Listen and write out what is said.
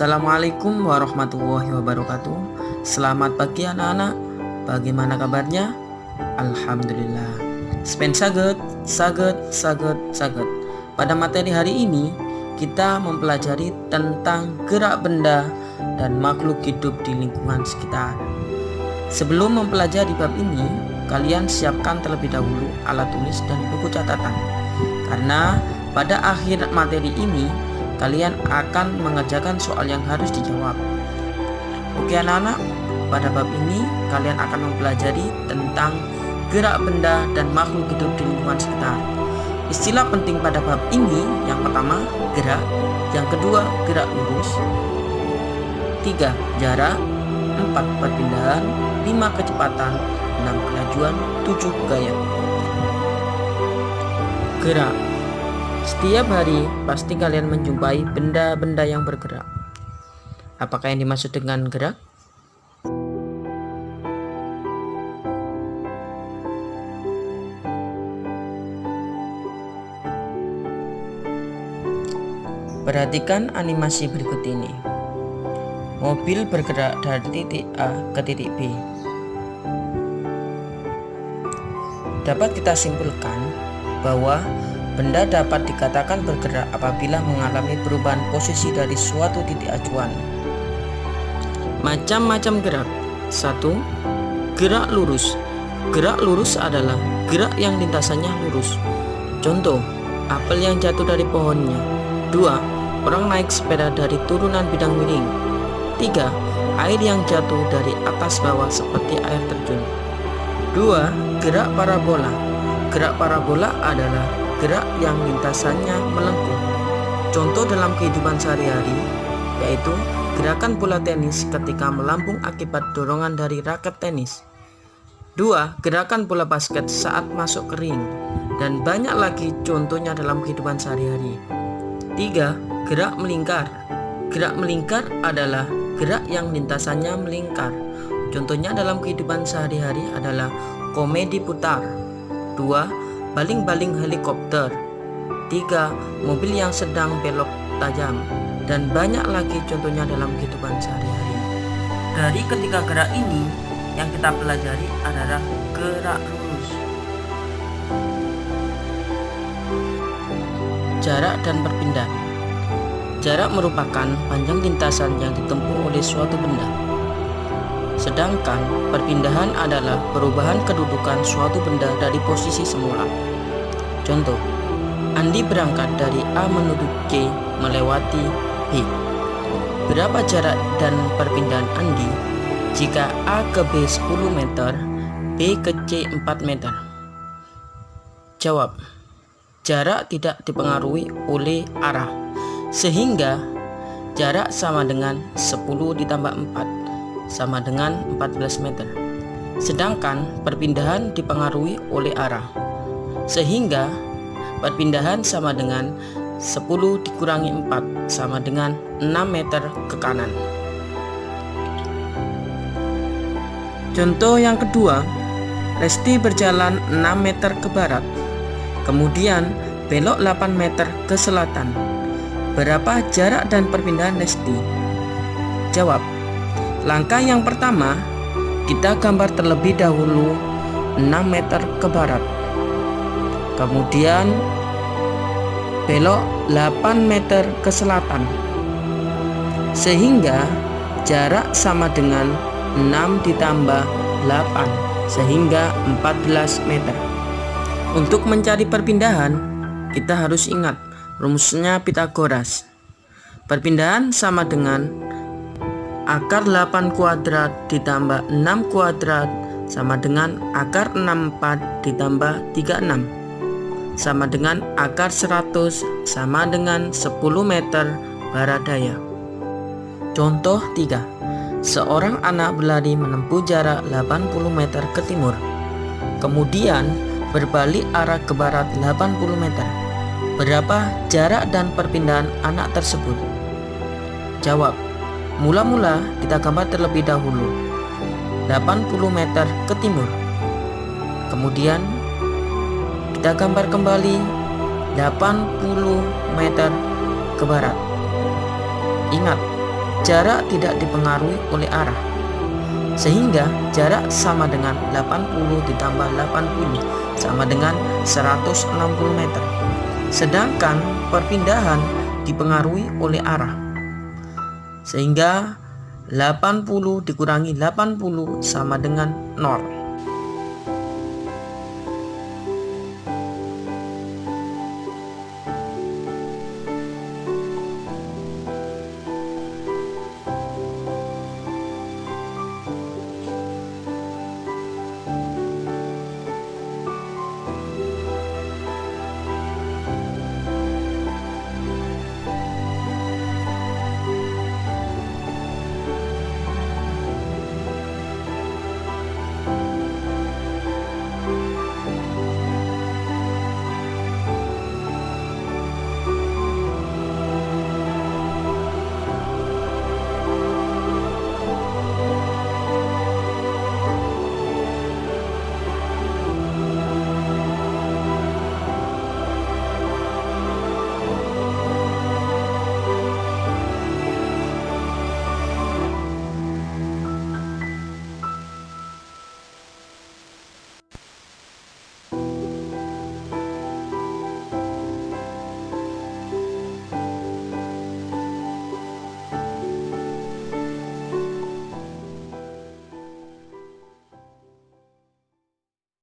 Assalamualaikum warahmatullahi wabarakatuh. Selamat pagi anak-anak. Bagaimana kabarnya? Alhamdulillah. Spen saget. Pada materi hari ini kita mempelajari tentang gerak benda dan makhluk hidup di lingkungan sekitar. Sebelum mempelajari bab ini, kalian siapkan terlebih dahulu alat tulis dan buku catatan. Karena pada akhir materi ini kalian akan mengerjakan soal yang harus dijawab. Oke anak-anak, pada bab ini kalian akan mempelajari tentang gerak benda dan makhluk hidup di lingkungan sekitar. Istilah penting pada bab ini, yang pertama gerak, yang kedua gerak lurus, 3 jarak, 4 perpindahan, 5 kecepatan, 6 kelajuan, 7 gaya. Gerak. Setiap hari pasti kalian menjumpai benda-benda yang bergerak. Apakah yang dimaksud dengan gerak? Perhatikan animasi berikut ini. Mobil bergerak dari titik A ke titik B. Dapat kita simpulkan bahwa benda dapat dikatakan bergerak apabila mengalami perubahan posisi dari suatu titik acuan. Macam-macam gerak. 1. Gerak lurus. Gerak lurus adalah gerak yang lintasannya lurus. Contoh, apel yang jatuh dari pohonnya. 2. Orang naik sepeda dari turunan bidang miring. 3. Air yang jatuh dari atas bawah seperti air terjun. 2. Gerak parabola. Gerak parabola adalah gerak yang lintasannya melengkung. Contoh dalam kehidupan sehari-hari yaitu gerakan bola tenis ketika melambung akibat dorongan dari raket tenis. 2. Gerakan bola basket saat masuk ke ring. Dan banyak lagi contohnya dalam kehidupan sehari-hari. 3. Gerak melingkar. Gerak melingkar adalah gerak yang lintasannya melingkar. Contohnya dalam kehidupan sehari-hari adalah komedi putar. 2. Baling-baling helikopter. 3. Mobil yang sedang belok tajam. Dan banyak lagi contohnya dalam kehidupan sehari-hari. Dari ketiga gerak ini, yang kita pelajari adalah gerak lurus. Jarak dan perpindahan. Jarak merupakan panjang lintasan yang ditempuh oleh suatu benda. Sedangkan perpindahan adalah perubahan kedudukan suatu benda dari posisi semula. Contoh, Andi berangkat dari A menuju C melewati B. Berapa jarak dan perpindahan Andi jika A ke B 10 meter, B ke C 4 meter? Jawab, jarak tidak dipengaruhi oleh arah, sehingga jarak sama dengan 10 ditambah 4 sama dengan 14 meter. Sedangkan perpindahan dipengaruhi oleh arah, sehingga perpindahan sama dengan 10 dikurangi 4 sama dengan 6 meter ke kanan. Contoh yang kedua, Lesti berjalan 6 meter ke barat, kemudian belok 8 meter ke selatan. Berapa jarak dan perpindahan Lesti? Jawab, langkah yang pertama, kita gambar terlebih dahulu 6 meter ke barat. Kemudian belok 8 meter ke selatan. Sehingga jarak sama dengan 6 ditambah 8 sehingga 14 meter. Untuk mencari perpindahan, kita harus ingat rumusnya Pythagoras. Perpindahan sama dengan akar 8 kuadrat ditambah 6 kuadrat sama dengan akar 64 ditambah 36 sama dengan akar 100 sama dengan 10 meter barat daya. Contoh 3. Seorang anak berlari menempuh jarak 80 meter ke timur, kemudian berbalik arah ke barat 80 meter. Berapa jarak dan perpindahan anak tersebut? Jawab, mula-mula kita gambar terlebih dahulu 80 meter ke timur. Kemudian kita gambar kembali 80 meter ke barat. Ingat, jarak tidak dipengaruhi oleh arah. Sehingga jarak sama dengan 80 ditambah 80 sama dengan 160 meter. Sedangkan perpindahan dipengaruhi oleh arah. Sehingga 80 dikurangi 80 sama dengan 0.